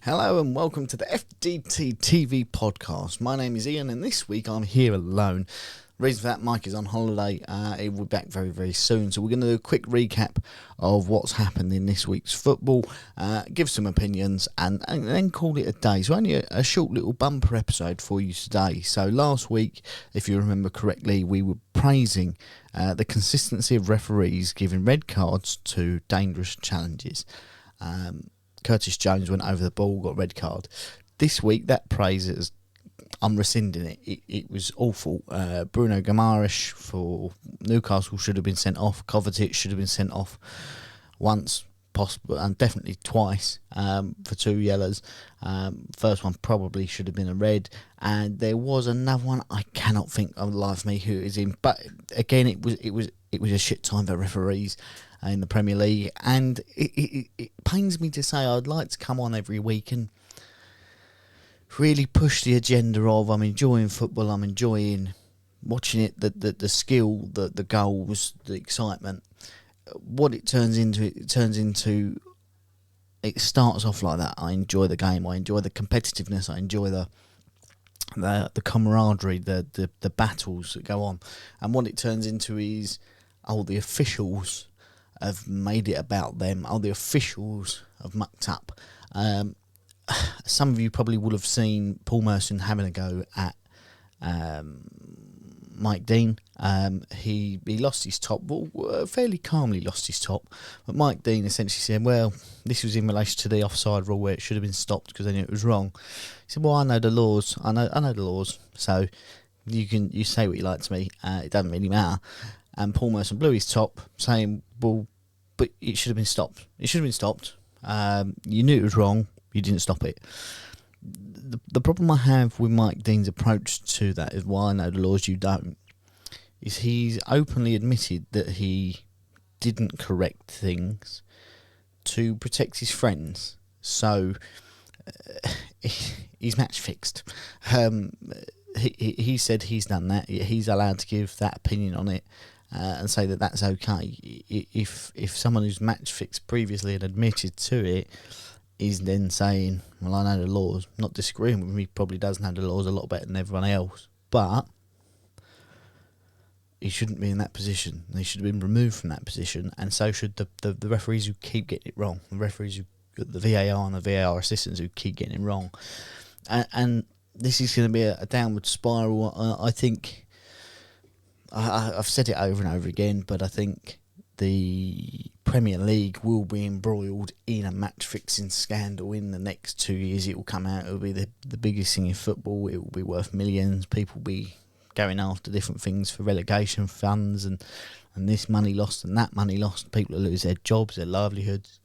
Hello and welcome to the FDT-TV podcast. My name is Ian and this week I'm here alone. The reason for that, Mike is on holiday. He will be back very, very soon. So we're going to do a quick recap of what's happened in this week's football, give some opinions and then call it a day. So only a short little bumper episode for you today. So last week, if you remember correctly, we were praising the consistency of referees giving red cards to dangerous challenges. Curtis Jones went over the ball, got a red card. This week, that praise I'm rescinding it. It was awful. Bruno Guimaraes for Newcastle should have been sent off. Kovacic should have been sent off once, possible, and definitely twice for 2 yellows. First one probably should have been a red, and there was another one I cannot think of the life of me who is in. But again, it was a shit time for referees in the Premier League, and it pains me to say I'd like to come on every week and really push the agenda of I'm enjoying football, I'm enjoying watching it, the skill, the goals, the excitement. What it turns into, it starts off like that. I enjoy the game, I enjoy the competitiveness, I enjoy the camaraderie, the battles that go on, and what it turns into is, the officials have made it about them. The officials have mucked up. Some of you probably would have seen Paul Merson having a go at Mike Dean. He lost his top, fairly calmly lost his top. But Mike Dean essentially said, well, this was in relation to the offside rule where it should have been stopped because they knew it was wrong. He said, well, I know the laws. I know the laws. So you say what you like to me. It doesn't really matter. And Paul Merson blew his top, saying, well, but it should have been stopped. It should have been stopped. You knew it was wrong. You didn't stop it. The problem I have with Mike Dean's approach to that is, why I know the laws, you don't, is he's openly admitted that he didn't correct things to protect his friends. So he's match fixed. He said he's done that. He's allowed to give that opinion on it. And say that that's okay. If someone who's match fixed previously and admitted to it is then saying, well, I know the laws, not disagreeing with me, probably does know the laws a lot better than everyone else, but he shouldn't be in that position. He should have been removed from that position, and so should the referees who keep getting it wrong, the VAR and the VAR assistants who keep getting it wrong. And this is going to be a downward spiral. I think I've said it over and over again, but I think the Premier League will be embroiled in a match-fixing scandal in the next 2 years. It will come out. It will be the biggest thing in football. It will be worth millions. People will be going after different things for relegation funds and this money lost and that money lost. People will lose their jobs, their livelihoods.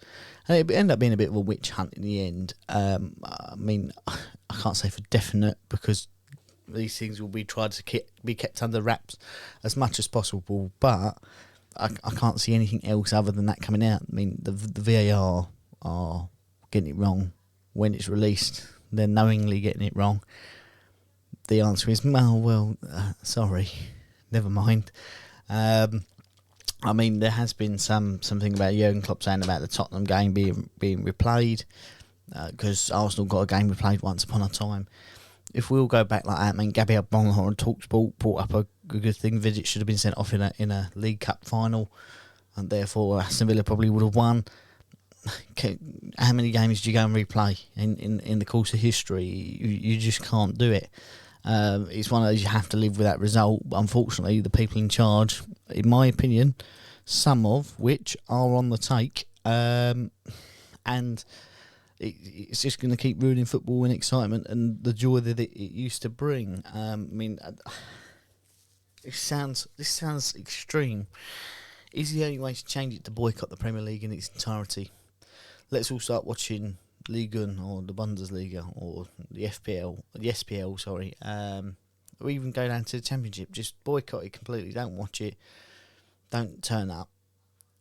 And it will end up being a bit of a witch hunt in the end. I can't say for definite because these things will be tried to be kept under wraps as much as possible, but I can't see anything else other than that coming out. I mean, the VAR are getting it wrong when it's released. They're knowingly getting it wrong. The answer is, sorry, never mind. There has been something about Jurgen Klopp saying about the Tottenham game being replayed because Arsenal got a game replayed once upon a time. If we'll go back like that, Gabriel Bonhor and TalkSport brought up a good thing. Vidic should have been sent off in a League Cup final, and therefore Aston Villa probably would have won. How many games do you go and replay in the course of history? You just can't do it. It's one of those, you have to live with that result. But unfortunately, the people in charge, in my opinion, some of which are on the take, and it's just going to keep ruining football and excitement and the joy that it used to bring. This sounds extreme. Is the only way to change it to boycott the Premier League in its entirety? Let's all start watching Ligue 1 or the Bundesliga or the SPL, sorry, or even go down to the Championship. Just boycott it completely. Don't watch it. Don't turn up.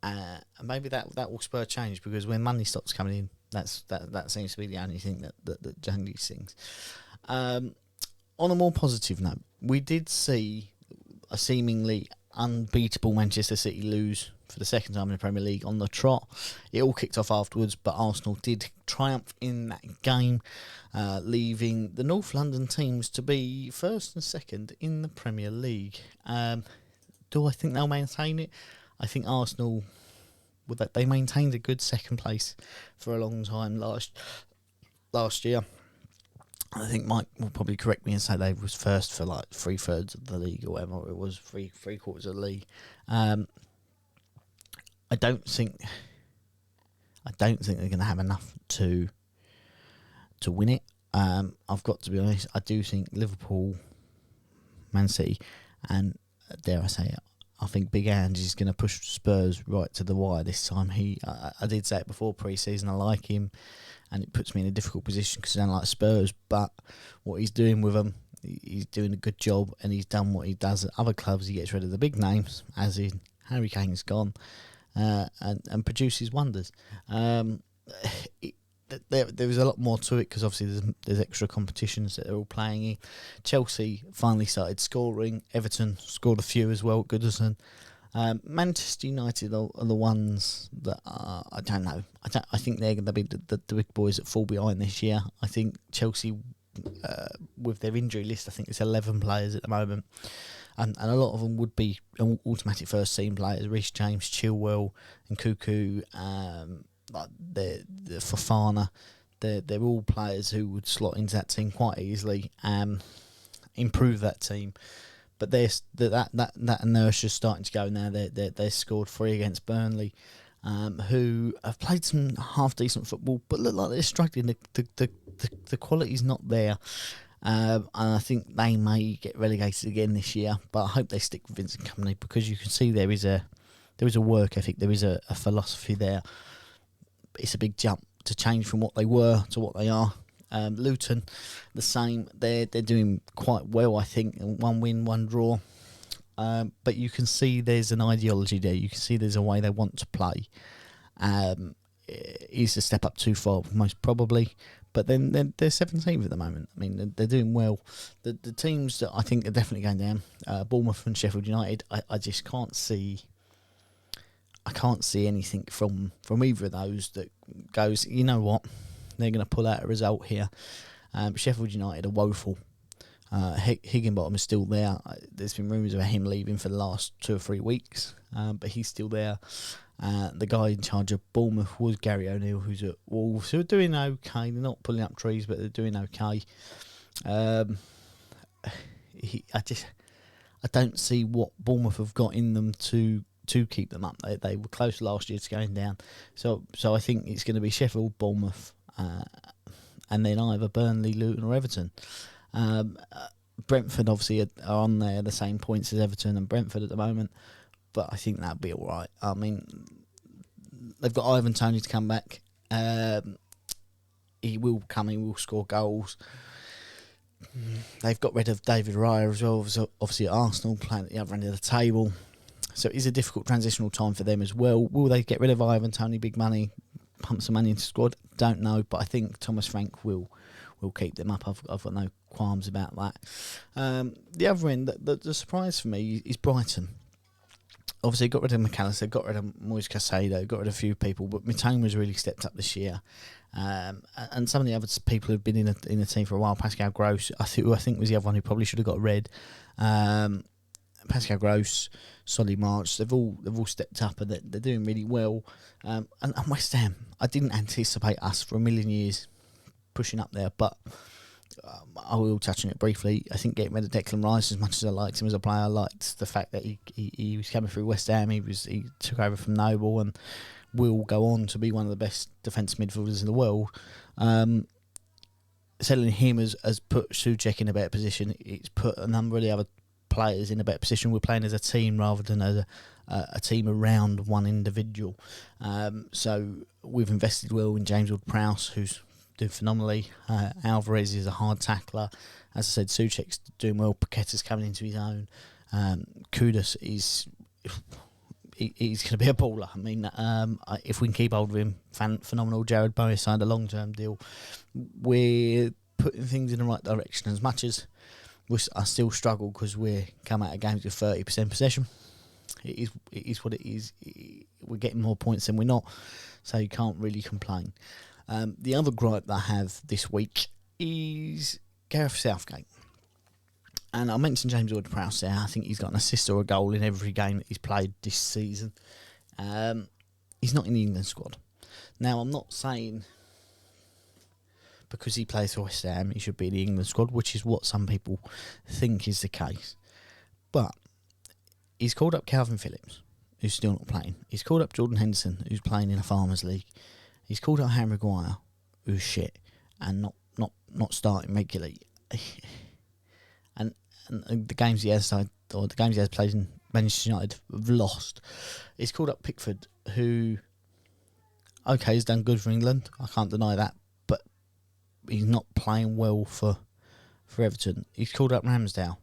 And maybe that will spur change, because when money stops coming in, that seems to be the only thing that changes things. On a more positive note, we did see a seemingly unbeatable Manchester City lose for the second time in the Premier League on the trot. It all kicked off afterwards, but Arsenal did triumph in that game, leaving the North London teams to be first and second in the Premier League. Do I think they'll maintain it? I think Arsenal, they maintained a good second place for a long time last year. I think Mike will probably correct me and say they was first for like 3/3 of the league or whatever it was, three quarters of the league. I don't think they're going to have enough to win it. I've got to be honest. I do think Liverpool, Man City, and dare I say it, I think Big Ange is going to push Spurs right to the wire this time. I did say it before pre-season. I like him, and it puts me in a difficult position because I don't like Spurs. But what he's doing with them, he's doing a good job, and he's done what he does at other clubs. He gets rid of the big names, as in Harry Kane's gone, and produces wonders. There was a lot more to it because obviously there's extra competitions that they're all playing in. Chelsea finally started scoring. Everton scored a few as well at Goodison. Manchester United are the ones that I don't know. I think they're going to be the big boys that fall behind this year. I think Chelsea, with their injury list, I think it's 11 players at the moment. And a lot of them would be automatic first team players. Reece James, Chilwell and Cuckoo, like the Fofana, they're all players who would slot into that team quite easily, improve that team. But that inertia's starting to go now. They scored 3 against Burnley, who have played some half decent football, but look like they're struggling. The quality's not there, and I think they may get relegated again this year. But I hope they stick with Vincent Kompany because you can see there is a work ethic, there is a philosophy there. It's a big jump to change from what they were to what they are. Luton, the same. They're doing quite well, I think. 1 win, 1 draw. But you can see there's an ideology there. You can see there's a way they want to play. Is a step up too far, most probably. But then they're 17th at the moment. I mean, they're doing well. The teams that I think are definitely going down, Bournemouth and Sheffield United, I just can't see. I can't see anything from either of those that goes, you know what, they're going to pull out a result here. Sheffield United are woeful. Higginbottom is still there. There's been rumours about him leaving for the last 2 or 3 weeks, but he's still there. The guy in charge of Bournemouth was Gary O'Neill, who's at Wolves, who are doing okay. They're not pulling up trees, but they're doing okay. I don't see what Bournemouth have got in them to keep them up. They were close last year to going down. So I think it's going to be Sheffield, Bournemouth, and then either Burnley, Luton or Everton. Brentford obviously are on there the same points as Everton and Brentford at the moment, but I think that'll be alright. I mean, they've got Ivan Toney to come back. He will score goals. They've got rid of David Raya as well, obviously at Arsenal, playing at the other end of the table. So it is a difficult transitional time for them as well. Will they get rid of Ivan Toney, big money, pump some money into the squad? Don't know, but I think Thomas Frank will keep them up. I've got no qualms about that. The other end, the surprise for me is Brighton. Obviously, got rid of McAllister, got rid of Moise Caicedo, got rid of a few people, but Mitoma's really stepped up this year. And some of the other people who've been in the team for a while, Pascal Gross, I think was the other one who probably should have got red. Pascal Gross, Solly March, they've all stepped up and they're doing really well. And West Ham, I didn't anticipate us for a million years pushing up there, but I will touch on it briefly. I think getting rid of Declan Rice, as much as I liked him as a player, I liked the fact that he was coming through West Ham. He took over from Noble and will go on to be one of the best defensive midfielders in the world. Selling him has put Souček in a better position. It's put a number of the other players in a better position. We're playing as a team rather than as a team around one individual. So we've invested well in James Ward-Prowse, who's doing phenomenally. Alvarez is a hard tackler. As I said, Souček's doing well. Paqueta's coming into his own. Kudus is... He's going to be a baller. I mean, if we can keep hold of him, phenomenal. Jared Bowen signed a long-term deal. We're putting things in the right direction. As much as I still struggle because we're come out of games with 30% possession. It is what it is. We're getting more points than we're not, so you can't really complain. The other gripe that I have this week is Gareth Southgate. And I mentioned James Ward-Prowse there. I think he's got an assist or a goal in every game that he's played this season. He's not in the England squad. Now, I'm not saying because he plays for West Ham he should be in the England squad, which is what some people think is the case. But he's called up Calvin Phillips, who's still not playing. He's called up Jordan Henderson, who's playing in a Farmers League. He's called up Harry Maguire, who's shit and not starting regularly. and the games he has played in Manchester United have lost. He's called up Pickford, who has done good for England. I can't deny that, but he's not playing well for Everton. He's called up Ramsdale,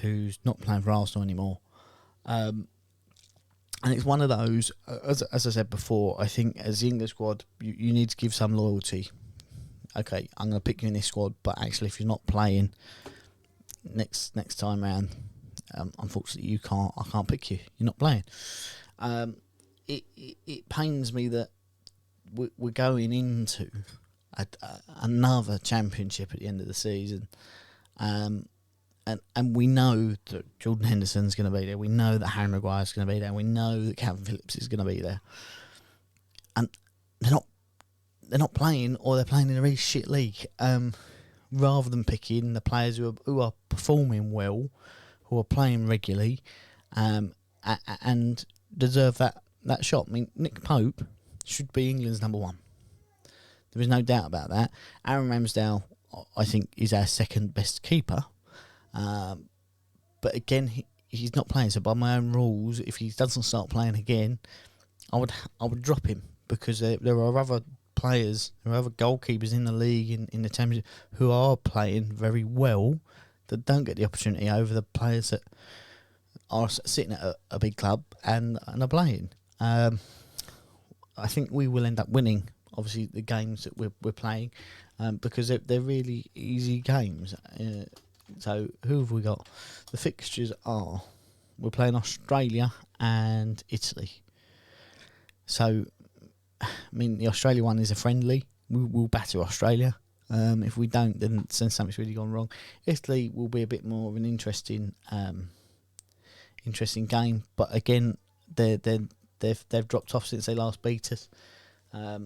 who's not playing for Arsenal anymore. And it's one of those, as I said before, I think as the English squad, you need to give some loyalty. Okay, I'm going to pick you in this squad, but actually if you're not playing next time round, unfortunately I can't pick you. You're not playing. It pains me that we're going into another championship at the end of the season. And we know that Jordan Henderson's going to be there. We know that Harry Maguire's going to be there. We know that Calvin Phillips is going to be there. And they're not playing, or they're playing in a really shit league. Rather than picking the players who are performing well, who are playing regularly, and deserve that shot. I mean, Nick Pope should be England's number one. There is no doubt about that. Aaron Ramsdale, I think, is our second best keeper. But again, he's not playing. So by my own rules, if he doesn't start playing again, I would drop him, because there are other players, there are other goalkeepers in the league, in the championship, who are playing very well, that don't get the opportunity over the players that are sitting at a big club and are playing. I think we will end up winning, obviously, the games that we're playing, because they're really easy games. So who have we got? The fixtures are, we're playing Australia and Italy. So, I mean, the Australia one is a friendly. We'll batter Australia. If we don't, then something's really gone wrong. Italy will be a bit more of an interesting game. But again, they've dropped off since they last beat us. I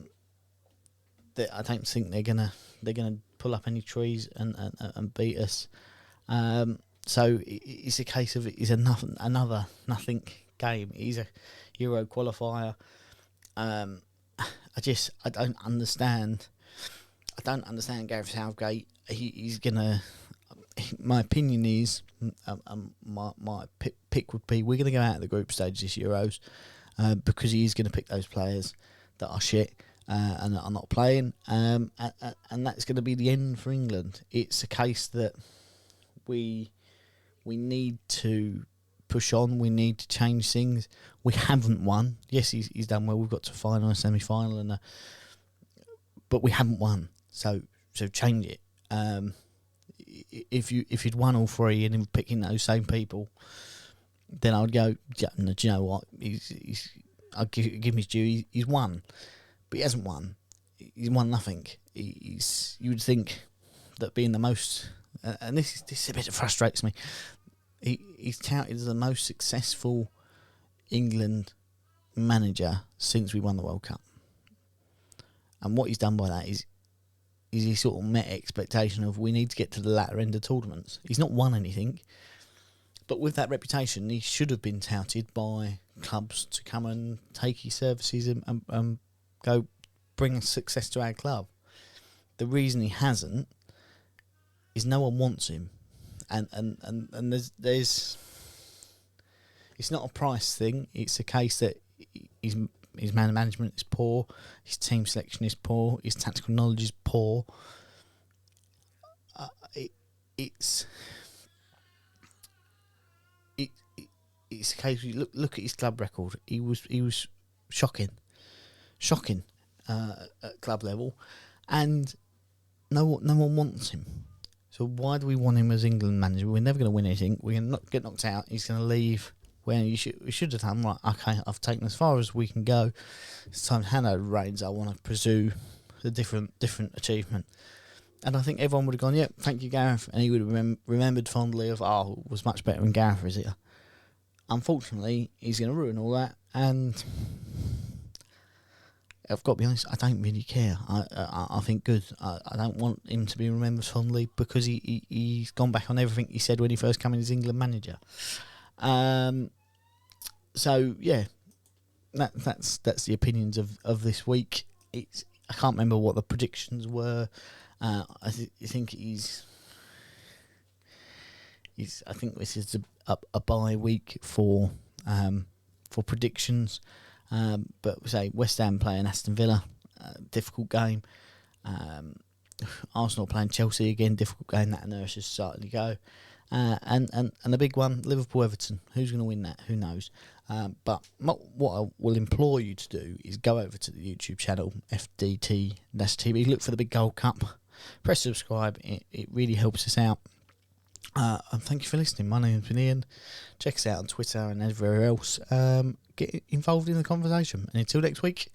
don't think they're gonna pull up any trees and beat us. So it's a case of it's another nothing game. He's a Euro qualifier. I don't understand. I don't understand Gareth Southgate. He's gonna. My opinion is, my pick would be, we're gonna go out of the group stage this Euros, because he's gonna pick those players that are shit and that are not playing, and that's gonna be the end for England. It's a case that we need to push on. We need to change things. We haven't won. Yes, he's done well. We've got to final and semi-final, but we haven't won. So change it. If you'd won all three and then picking those same people, then I would go, do you know what? I'll give him his due. He's won, but he hasn't won. He's won nothing. You would think that being the most, and this is a bit that frustrates me. He's touted as the most successful England manager since we won the World Cup. And what he's done by that is he sort of met expectation of, we need to get to the latter end of tournaments. He's not won anything, but with that reputation, he should have been touted by clubs to come and take his services and go bring success to our club. The reason he hasn't is no one wants him. And there's it's not a price thing. It's a case that his man management is poor, his team selection is poor, his tactical knowledge is poor. It's a case. Look at his club record. He was shocking at club level, and no one wants him. So why do we want him as England manager? We're never going to win anything. We're going to get knocked out. He's going to leave when we should have done, right, okay, I've taken as far as we can go. It's time to hand over the reins. I want to pursue a different achievement. And I think everyone would have gone, yep, thank you, Gareth. And he would have remembered fondly of, it was much better when Gareth was here. Unfortunately, he's going to ruin all that. And I've got to be honest, I don't really care. I think good. I don't want him to be remembered fondly because he's gone back on everything he said when he first came in as England manager. So yeah, that's the opinions of this week. I can't remember what the predictions were. I think I think this is a bye week for predictions. But we say West Ham playing Aston Villa, difficult game. Arsenal playing Chelsea again, difficult game. That inertia's starting to go. And the big one, Liverpool-Everton. Who's going to win that? Who knows? But what I will implore you to do is go over to the YouTube channel, FDT-TV. Look for the Big Gold Cup. Press subscribe. It really helps us out. And thank you for listening. My name's been Ian. Check us out on Twitter and everywhere else. Get involved in the conversation. And until next week,